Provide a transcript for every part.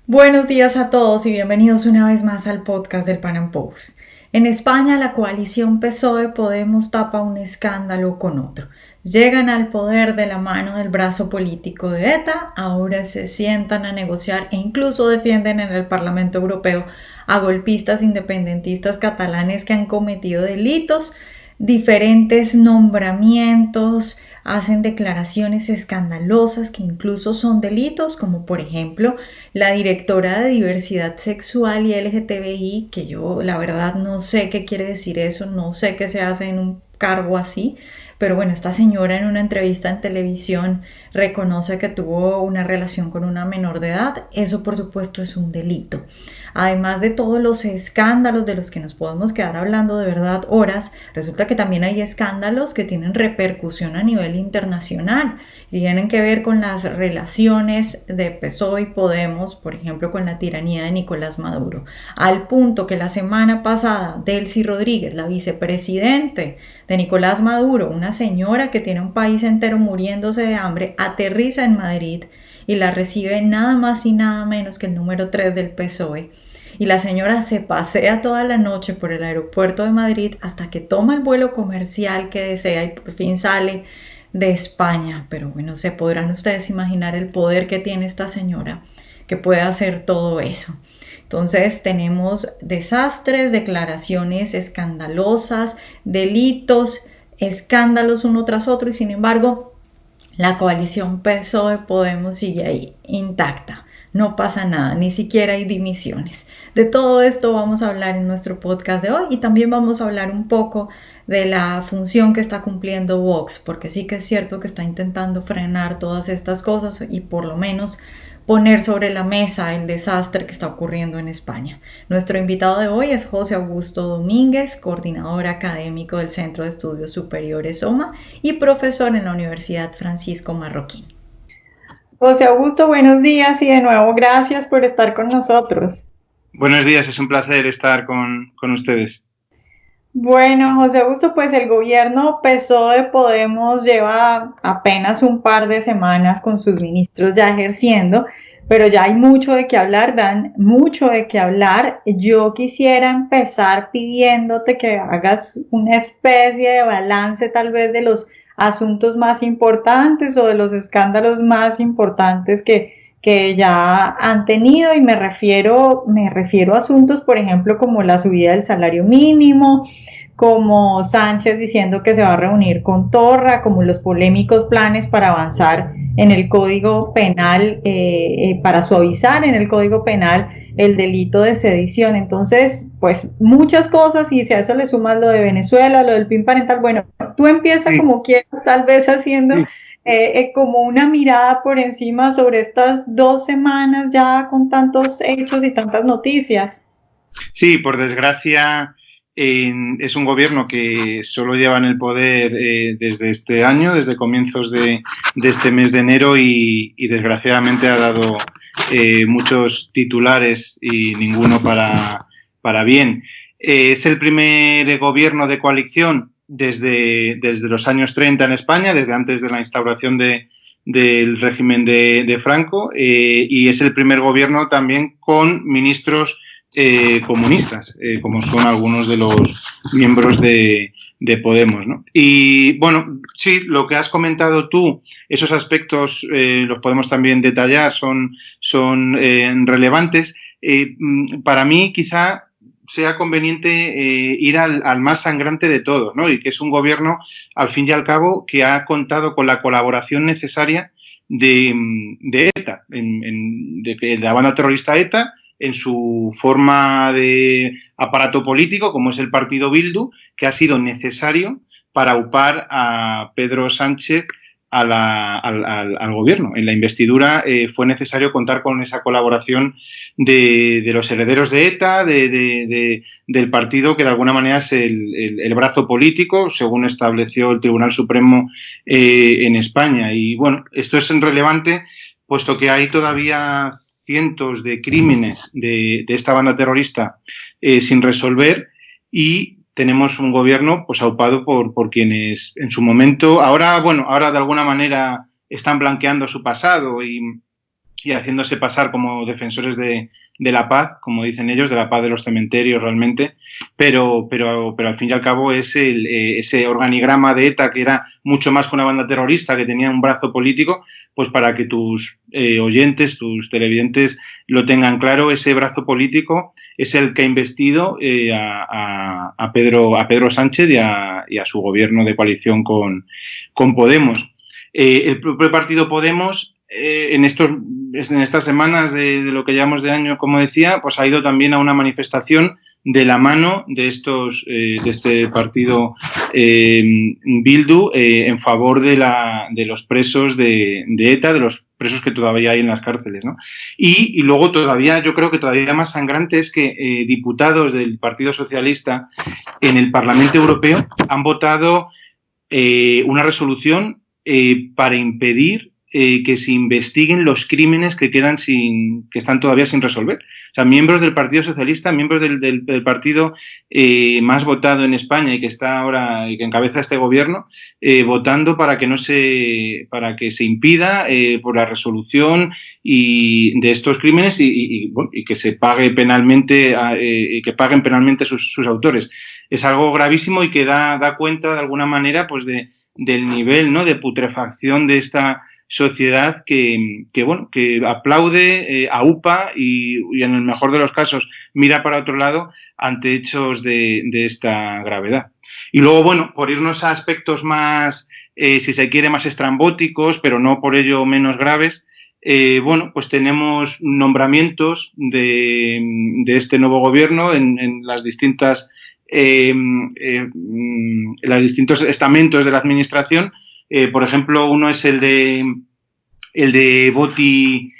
Buenos días a todos y bienvenidos una vez más al podcast del Pan Am Post. En España, la coalición PSOE-Podemos tapa un escándalo con otro. Llegan al poder de la mano del brazo político de ETA, ahora se sientan a negociar e incluso defienden en el Parlamento Europeo a golpistas independentistas catalanes que han cometido delitos, diferentes nombramientos, hacen declaraciones escandalosas que incluso son delitos, como por ejemplo la directora de diversidad sexual y LGTBI, que yo la verdad no sé qué quiere decir eso, no sé qué se hace en un cargo así, pero bueno, esta señora en una entrevista en televisión reconoce que tuvo una relación con una menor de edad. Eso por supuesto es un delito. Además de todos los escándalos de los que nos podemos quedar hablando de verdad horas, resulta que también hay escándalos que tienen repercusión a nivel internacional y tienen que ver con las relaciones de PSOE y Podemos, por ejemplo, con la tiranía de Nicolás Maduro, al punto que la semana pasada Delcy Rodríguez, la vicepresidente de Nicolás Maduro, una señora que tiene un país entero muriéndose de hambre, aterriza en Madrid y la recibe nada más y nada menos que el número 3 del PSOE. Y la señora se pasea toda la noche por el aeropuerto de Madrid hasta que toma el vuelo comercial que desea y por fin sale de España. Pero bueno, se podrán ustedes imaginar el poder que tiene esta señora, que puede hacer todo eso. Entonces tenemos desastres, declaraciones escandalosas, delitos, escándalos uno tras otro y sin embargo la coalición PSOE-Podemos sigue ahí intacta. No pasa nada, ni siquiera hay dimisiones. De todo esto vamos a hablar en nuestro podcast de hoy y también vamos a hablar un poco de la función que está cumpliendo Vox, porque sí que es cierto que está intentando frenar todas estas cosas y por lo menos poner sobre la mesa el desastre que está ocurriendo en España. Nuestro invitado de hoy es José Augusto Domínguez, coordinador académico del Centro de Estudios Superiores SOMA y profesor en la Universidad Francisco Marroquín. José Augusto, buenos días y de nuevo gracias por estar con nosotros. Buenos días, es un placer estar con ustedes. Bueno, José Augusto, pues el gobierno PSOE-Podemos lleva apenas un par de semanas con sus ministros ya ejerciendo, pero ya hay mucho de qué hablar, Dan, mucho de qué hablar. Yo quisiera empezar pidiéndote que hagas una especie de balance tal vez de los asuntos más importantes o de los escándalos más importantes que ya han tenido y me refiero a asuntos, por ejemplo, como la subida del salario mínimo, como Sánchez diciendo que se va a reunir con Torra, como los polémicos planes para avanzar en el Código Penal, para suavizar en el Código Penal el delito de sedición. Entonces, pues muchas cosas y si a eso le sumas lo de Venezuela, lo del PIN parental, bueno, tú empiezas sí, como quieras, tal vez haciendo como una mirada por encima sobre estas 2 semanas ya con tantos hechos y tantas noticias. Sí, por desgracia es un gobierno que solo lleva en el poder desde este año, desde comienzos de este mes de enero y desgraciadamente ha dado muchos titulares y ninguno para bien. Es el primer gobierno de coalición desde los años 30 en España, desde antes de la instauración del régimen de Franco, y es el primer gobierno también con ministros comunistas, como son algunos de los miembros de Podemos, ¿no? Y bueno, sí, lo que has comentado tú, esos aspectos los podemos también detallar, son relevantes. Para mí quizá sea conveniente ir al más sangrante de todos, ¿no? Y que es un gobierno, al fin y al cabo, que ha contado con la colaboración necesaria de ETA, de la banda terrorista ETA, en su forma de aparato político, como es el partido Bildu, que ha sido necesario para aupar a Pedro Sánchez al gobierno. En la investidura fue necesario contar con esa colaboración de los herederos de ETA, del partido que de alguna manera es el brazo político, según estableció el Tribunal Supremo en España. Y bueno, esto es relevante, puesto que hay todavía cientos de crímenes de esta banda terrorista sin resolver y tenemos un gobierno pues aupado por quienes en su momento, ahora de alguna manera están blanqueando su pasado y haciéndose pasar como defensores de la paz, como dicen ellos, de la paz de los cementerios realmente, pero al fin y al cabo es ese organigrama de ETA, que era mucho más que una banda terrorista, que tenía un brazo político, pues para que tus oyentes, tus televidentes lo tengan claro, ese brazo político es el que ha investido a Pedro Sánchez y a su gobierno de coalición con Podemos. El propio partido Podemos en estas semanas de lo que llevamos de año, como decía, pues ha ido también a una manifestación de la mano de este partido Bildu en favor de los presos de ETA, de los presos que todavía hay en las cárceles, ¿no? Y luego todavía, yo creo que todavía más sangrante es que diputados del Partido Socialista en el Parlamento Europeo han votado una resolución para impedir que se investiguen los crímenes que están todavía sin resolver. O sea, miembros del Partido Socialista, miembros del partido más votado en España y que está ahora y que encabeza este gobierno, votando para que se impida por la resolución de estos crímenes y que se pague penalmente que paguen penalmente sus autores. Es algo gravísimo y que da cuenta de alguna manera pues del nivel, ¿no?, de putrefacción de esta sociedad que aplaude, aupa y en el mejor de los casos mira para otro lado ante hechos de esta gravedad. Y luego, bueno, por irnos a aspectos más, si se quiere, más estrambóticos, pero no por ello menos graves, pues tenemos nombramientos de este nuevo gobierno en los distintos estamentos de la administración. Por ejemplo, uno es el de Boti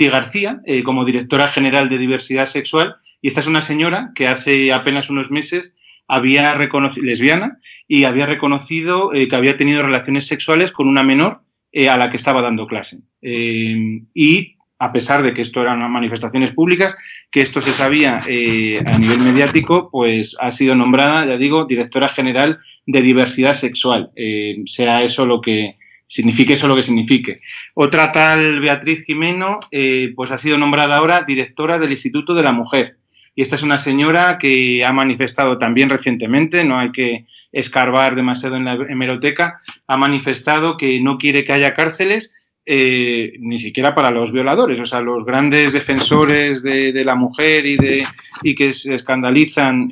García, como directora general de diversidad sexual, y esta es una señora que hace apenas unos meses había reconocido, lesbiana, y había reconocido que había tenido relaciones sexuales con una menor a la que estaba dando clase. Y a pesar de que esto eran manifestaciones públicas, que esto se sabía a nivel mediático, pues ha sido nombrada, ya digo, directora general de diversidad sexual, sea eso lo que signifique eso lo que signifique. Otra tal Beatriz Jimeno, pues ha sido nombrada ahora directora del Instituto de la Mujer. Y esta es una señora que ha manifestado también recientemente, no hay que escarbar demasiado en la hemeroteca, ha manifestado que no quiere que haya cárceles, ni siquiera para los violadores. O sea, los grandes defensores de la mujer y que se escandalizan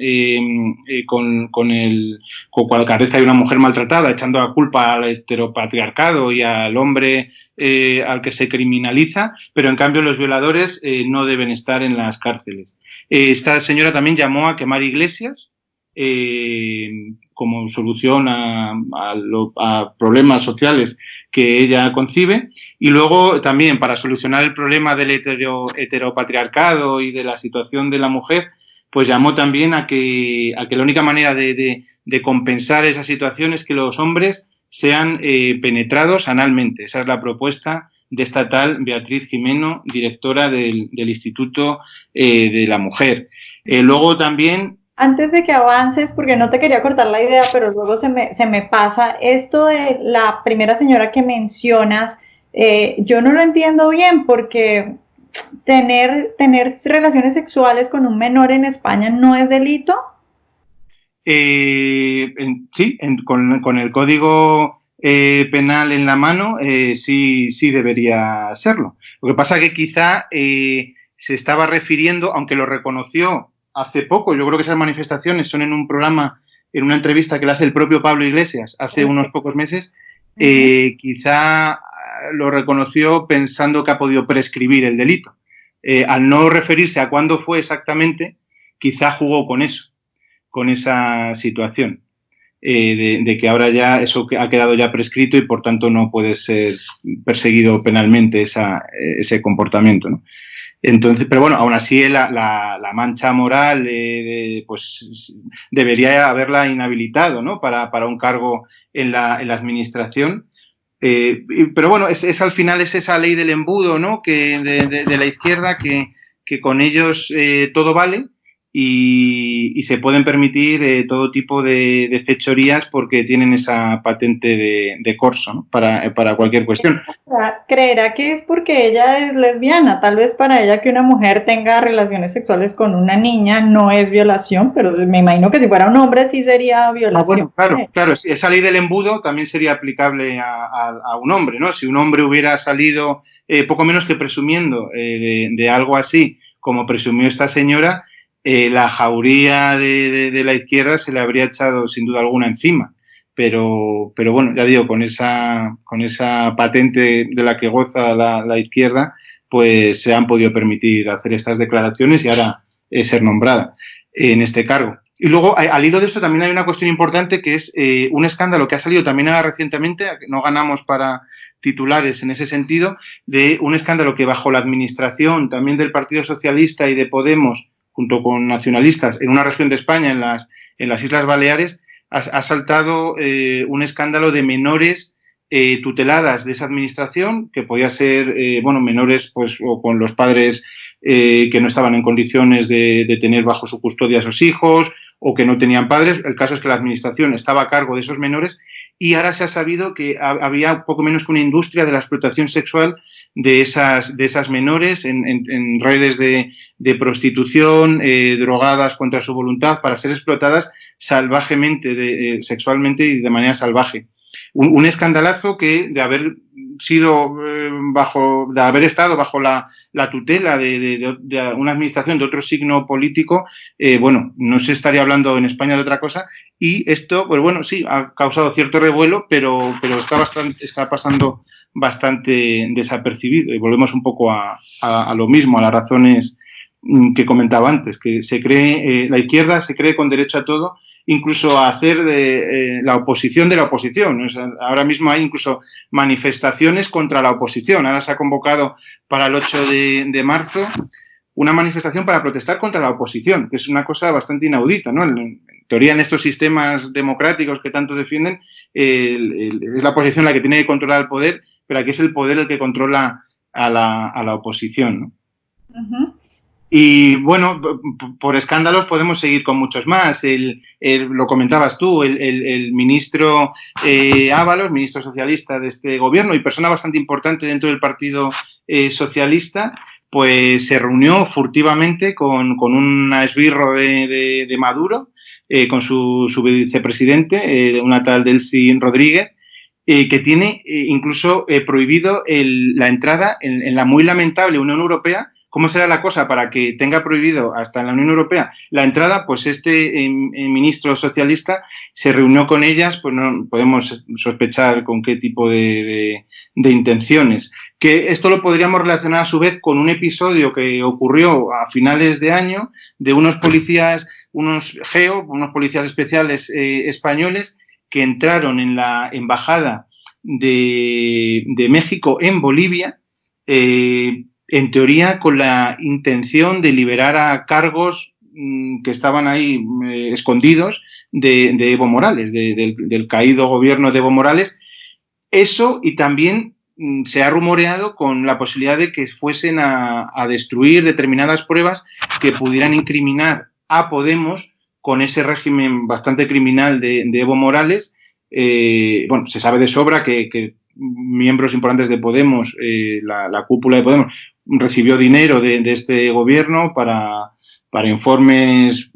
con cuando cabeza hay una mujer maltratada, echando la culpa al heteropatriarcado y al hombre al que se criminaliza, pero en cambio los violadores no deben estar en las cárceles. Esta señora también llamó a quemar iglesias como solución a problemas sociales que ella concibe, y luego también para solucionar el problema del heteropatriarcado y de la situación de la mujer, pues llamó también a que la única manera de compensar esa situación es que los hombres sean penetrados analmente. Esa es la propuesta de esta tal Beatriz Jimeno, directora del Instituto de la Mujer. Luego también... Antes de que avances, porque no te quería cortar la idea, pero luego se me pasa, esto de la primera señora que mencionas, yo no lo entiendo bien, porque tener relaciones sexuales con un menor en España no es delito. Sí, con el Código Penal en la mano, sí debería serlo. Lo que pasa es que quizá se estaba refiriendo, aunque lo reconoció hace poco, yo creo que esas manifestaciones son en un programa, en una entrevista que le hace el propio Pablo Iglesias hace unos pocos meses, quizá lo reconoció pensando que ha podido prescribir el delito. Al no referirse a cuándo fue exactamente, quizá jugó con eso, con esa situación, de que ahora ya eso ha quedado ya prescrito y por tanto no puede ser perseguido penalmente ese comportamiento, ¿no? Entonces, pero bueno, aún así la mancha moral pues debería haberla inhabilitado, ¿no?, para un cargo en la administración. Pero bueno, al final es esa ley del embudo, ¿no?, que de la izquierda que con ellos todo vale y se pueden permitir todo tipo de fechorías porque tienen esa patente de corso, ¿no? Para cualquier cuestión. Creerá que es porque ella es lesbiana. Tal vez para ella que una mujer tenga relaciones sexuales con una niña no es violación, pero me imagino que si fuera un hombre sí sería violación. Bueno, claro, esa ley del embudo también sería aplicable a un hombre, ¿no? Si un hombre hubiera salido poco menos que presumiendo de algo así, como presumió esta señora, la jauría de la izquierda se le habría echado sin duda alguna encima. Pero bueno, ya digo, con esa patente de la que goza la izquierda, pues se han podido permitir hacer estas declaraciones y ahora ser nombrada en este cargo. Y luego, al hilo de esto, también hay una cuestión importante que es un escándalo que ha salido también ahora recientemente, no ganamos para titulares en ese sentido, de un escándalo que bajo la administración también del Partido Socialista y de Podemos, junto con nacionalistas, en una región de España, en las Islas Baleares, ha saltado un escándalo de menores tuteladas de esa administración, que podía ser, menores pues o con los padres que no estaban en condiciones de tener bajo su custodia a sus hijos o que no tenían padres. El caso es que la administración estaba a cargo de esos menores y ahora se ha sabido que había poco menos que una industria de la explotación sexual de esas menores en redes de prostitución, drogadas contra su voluntad para ser explotadas salvajemente, sexualmente y de manera salvaje. Un escandalazo que de haber sido de haber estado bajo la tutela de una administración de otro signo político, no se estaría hablando en España de otra cosa y esto, pues bueno, sí, ha causado cierto revuelo, pero está pasando bastante desapercibido y volvemos un poco a lo mismo, a las razones que comentaba antes, que se cree, la izquierda se cree con derecho a todo, incluso a hacer de la oposición de la oposición. O sea, ahora mismo hay incluso manifestaciones contra la oposición. Ahora se ha convocado para el 8 de marzo una manifestación para protestar contra la oposición, que es una cosa bastante inaudita, ¿no? En teoría, en estos sistemas democráticos que tanto defienden, es la oposición la que tiene que controlar el poder, pero aquí es el poder el que controla a la oposición, ¿no? Uh-huh. Y bueno, por escándalos podemos seguir con muchos más. Lo comentabas tú, el ministro Ábalos, ministro socialista de este gobierno y persona bastante importante dentro del Partido Socialista, pues se reunió furtivamente con un esbirro de Maduro, con su vicepresidente, una tal Delcy Rodríguez, que tiene incluso prohibido la entrada en la muy lamentable Unión Europea. ¿Cómo será la cosa para que tenga prohibido hasta en la Unión Europea la entrada? Pues este ministro socialista se reunió con ellas, pues no podemos sospechar con qué tipo de intenciones. Que esto lo podríamos relacionar a su vez con un episodio que ocurrió a finales de año de unos policías, unos policías especiales españoles que entraron en la embajada de México en Bolivia, en teoría con la intención de liberar a cargos que estaban ahí escondidos de Evo Morales, del caído gobierno de Evo Morales. Eso, y también se ha rumoreado con la posibilidad de que fuesen a destruir determinadas pruebas que pudieran incriminar a Podemos con ese régimen bastante criminal de Evo Morales. Se sabe de sobra que miembros importantes de Podemos, la cúpula de Podemos, recibió dinero de este gobierno para informes,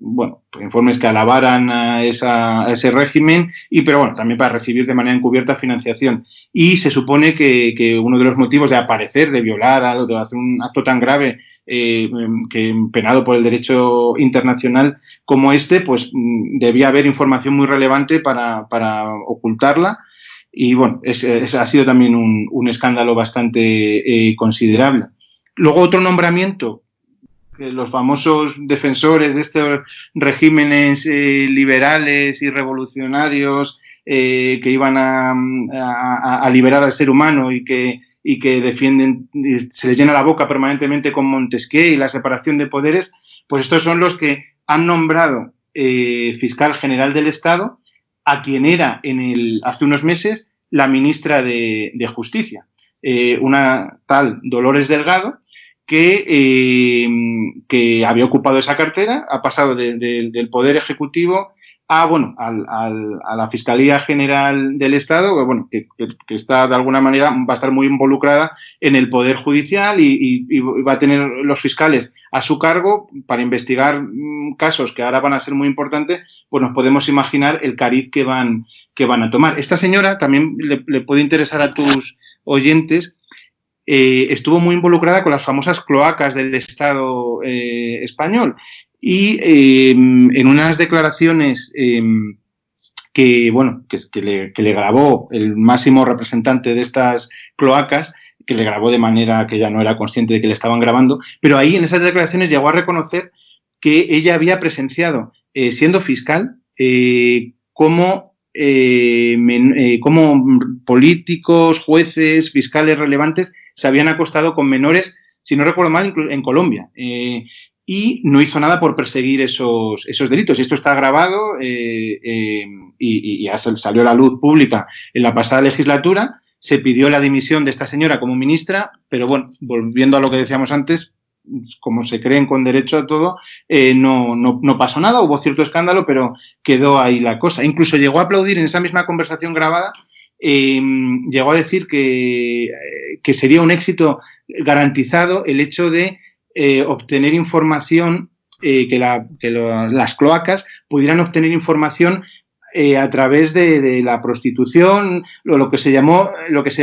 informes que alabaran a ese régimen, pero también para recibir de manera encubierta financiación. Y se supone que uno de los motivos de aparecer, de violar algo, de hacer un acto tan grave que penado por el derecho internacional como este, pues debía haber información muy relevante para ocultarla. Y ha sido también un escándalo bastante considerable. Luego otro nombramiento, que los famosos defensores de estos regímenes liberales y revolucionarios que iban a liberar al ser humano y que defienden, se les llena la boca permanentemente con Montesquieu y la separación de poderes, pues estos son los que han nombrado fiscal general del Estado a quien era hace unos meses la ministra de Justicia, una tal Dolores Delgado, que había ocupado esa cartera, ha pasado del Poder Ejecutivo a la Fiscalía General del Estado, que está de alguna manera, va a estar muy involucrada en el Poder Judicial y va a tener los fiscales a su cargo para investigar casos que ahora van a ser muy importantes. Pues nos podemos imaginar el cariz que van a tomar. Esta señora también le puede interesar a tus oyentes. Estuvo muy involucrada con las famosas cloacas del Estado español y en unas declaraciones que le grabó el máximo representante de estas cloacas, que le grabó de manera que ya no era consciente de que le estaban grabando, pero ahí en esas declaraciones llegó a reconocer que ella había presenciado, siendo fiscal, cómo políticos, jueces, fiscales relevantes se habían acostado con menores, si no recuerdo mal, en Colombia. Y no hizo nada por perseguir esos delitos. Y esto está grabado y ya salió a la luz pública en la pasada legislatura. Se pidió la dimisión de esta señora como ministra, pero bueno, volviendo a lo que decíamos antes, como se creen con derecho a todo, no pasó nada, hubo cierto escándalo, pero quedó ahí la cosa. Incluso llegó a aplaudir en esa misma conversación grabada, llegó a decir que sería un éxito garantizado el hecho de obtener información, las cloacas pudieran obtener información a través de la prostitución, lo que se llegó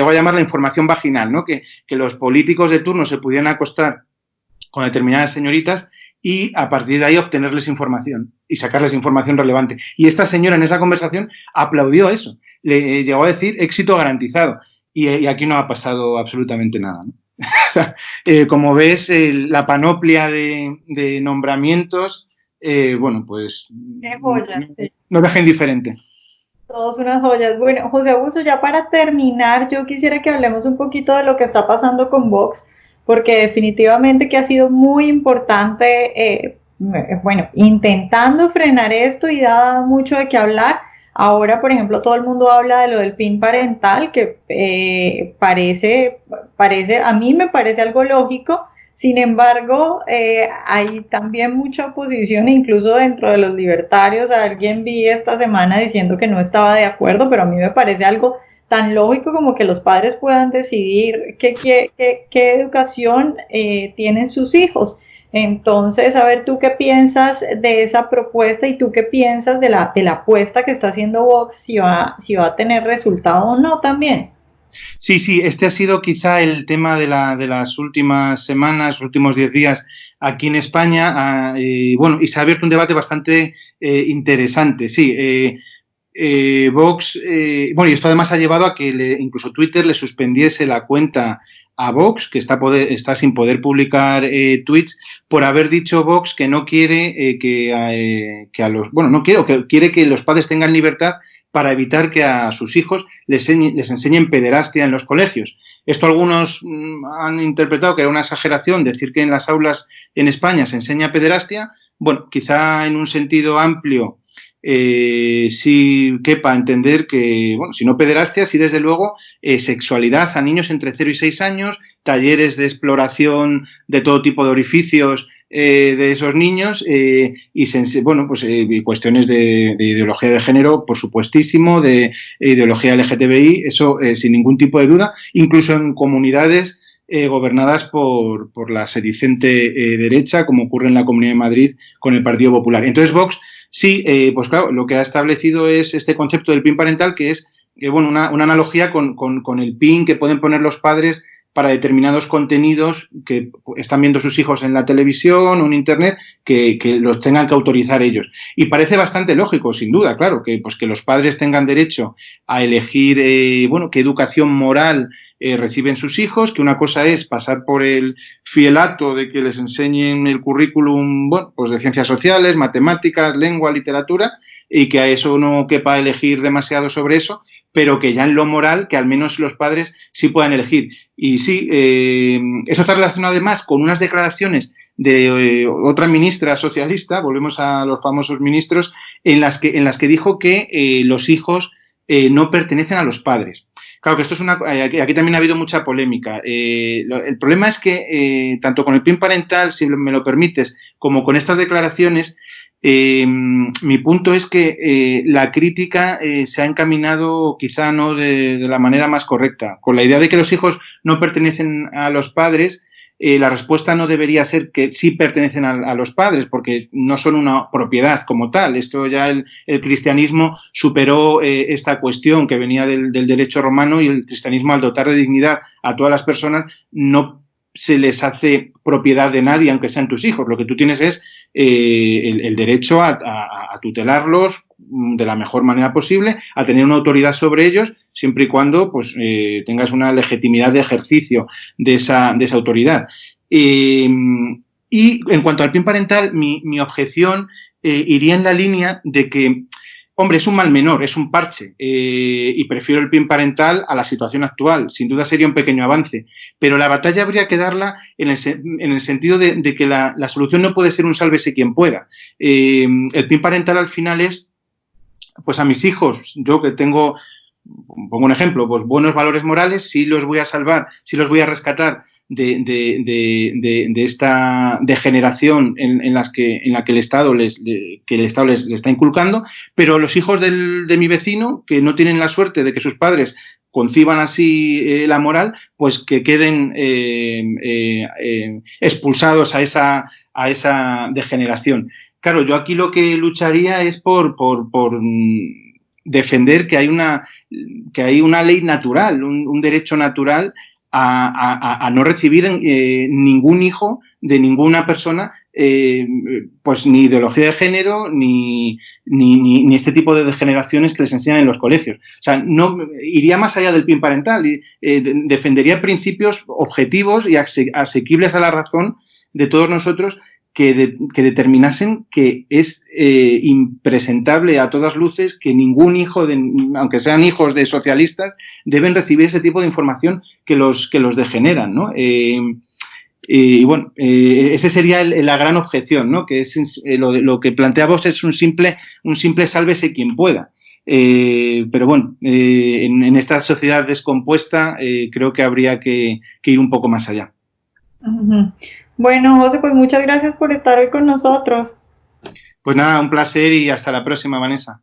a llamar la información vaginal, ¿no? Que los políticos de turno se pudieran acostar con determinadas señoritas y a partir de ahí obtenerles información y sacarles información relevante. Y esta señora en esa conversación aplaudió eso, le llegó a decir éxito garantizado y aquí no ha pasado absolutamente nada, ¿no? Como ves, la panoplia de nombramientos, pues qué joya, no deja indiferente. Todos unas joyas. Bueno, José Augusto, ya para terminar, yo quisiera que hablemos un poquito de lo que está pasando con Vox, porque definitivamente que ha sido muy importante, intentando frenar esto y da mucho de qué hablar. Ahora, por ejemplo, todo el mundo habla de lo del PIN parental, que a mí me parece algo lógico. Sin embargo, hay también mucha oposición, incluso dentro de los libertarios. Alguien vi esta semana diciendo que no estaba de acuerdo, pero a mí me parece algo tan lógico como que los padres puedan decidir qué educación tienen sus hijos. Entonces, a ver, ¿tú qué piensas de esa propuesta y tú qué piensas de la apuesta que está haciendo Vox, si va a tener resultado o no también? Sí, este ha sido quizá el tema de las últimas semanas, los últimos 10 días aquí en España, y se ha abierto un debate bastante interesante, sí. Vox, y esto además ha llevado a que incluso Twitter le suspendiese la cuenta a Vox, que está sin poder publicar tweets, por haber dicho Vox que no quiere que quiere que los padres tengan libertad para evitar que a sus hijos les enseñen pederastia en los colegios. Esto algunos han interpretado que era una exageración decir que en las aulas en España se enseña pederastia. Bueno, quizá en un sentido amplio sí quepa entender que, si no pederastia, sí desde luego sexualidad a niños entre 0 y 6 años, talleres de exploración de todo tipo de orificios de esos niños y cuestiones de ideología de género, por supuestísimo, de ideología LGTBI, eso sin ningún tipo de duda, incluso en comunidades gobernadas por la sedicente derecha, como ocurre en la Comunidad de Madrid con el Partido Popular. Entonces Vox sí, pues claro, lo que ha establecido es este concepto del PIN parental, que es una analogía con el PIN que pueden poner los padres para determinados contenidos que están viendo sus hijos en la televisión o en internet, que los tengan que autorizar ellos. Y parece bastante lógico, sin duda, claro, que los padres tengan derecho a elegir qué educación moral reciben sus hijos, que una cosa es pasar por el fielato de que les enseñen el currículum de ciencias sociales, matemáticas, lengua, literatura, y que a eso no quepa elegir demasiado sobre eso, pero que ya en lo moral, que al menos los padres sí puedan elegir. Y sí, eso está relacionado además con unas declaraciones de otra ministra socialista, volvemos a los famosos ministros, en las que dijo que los hijos no pertenecen a los padres. Claro que esto es aquí también ha habido mucha polémica. El problema es que tanto con el PIN parental, si me lo permites, como con estas declaraciones, mi punto es que la crítica se ha encaminado quizá no de la manera más correcta. Con la idea de que los hijos no pertenecen a los padres, la respuesta no debería ser que sí pertenecen a los padres, porque no son una propiedad como tal. Esto ya el cristianismo superó esta cuestión que venía del derecho romano, y el cristianismo, al dotar de dignidad a todas las personas, no se les hace propiedad de nadie, aunque sean tus hijos. Lo que tú tienes es el derecho a tutelarlos de la mejor manera posible, a tener una autoridad sobre ellos, siempre y cuando pues, tengas una legitimidad de ejercicio de esa autoridad. Y en cuanto al PIN parental, mi objeción iría en la línea de que, hombre, es un mal menor, es un parche, y prefiero el PIN parental a la situación actual. Sin duda sería un pequeño avance, pero la batalla habría que darla en el sentido de que la solución no puede ser un sálvese quien pueda. El PIN parental al final es, pues a mis hijos, yo que pongo un ejemplo, pues buenos valores morales, sí los voy a salvar, sí los voy a rescatar de esta degeneración en la que el Estado les está inculcando, pero los hijos de mi vecino, que no tienen la suerte de que sus padres conciban así la moral, pues que queden expulsados a esa degeneración. Claro, yo aquí lo que lucharía es por defender que hay una ley natural, un derecho natural a no recibir ningún hijo de ninguna persona, pues ni ideología de género ni este tipo de degeneraciones que les enseñan en los colegios. O sea, no iría más allá del PIN parental y defendería principios objetivos y asequibles a la razón de todos nosotros, que determinasen que es impresentable a todas luces que ningún hijo, aunque sean hijos de socialistas, deben recibir ese tipo de información que los degeneran, ¿no? Y bueno, esa sería la gran objeción, ¿no? Que es lo que plantea Vox es un simple sálvese quien pueda. Pero bueno, en esta sociedad descompuesta creo que habría que ir un poco más allá. Uh-huh. Bueno, José, pues muchas gracias por estar hoy con nosotros. Pues nada, un placer y hasta la próxima, Vanessa.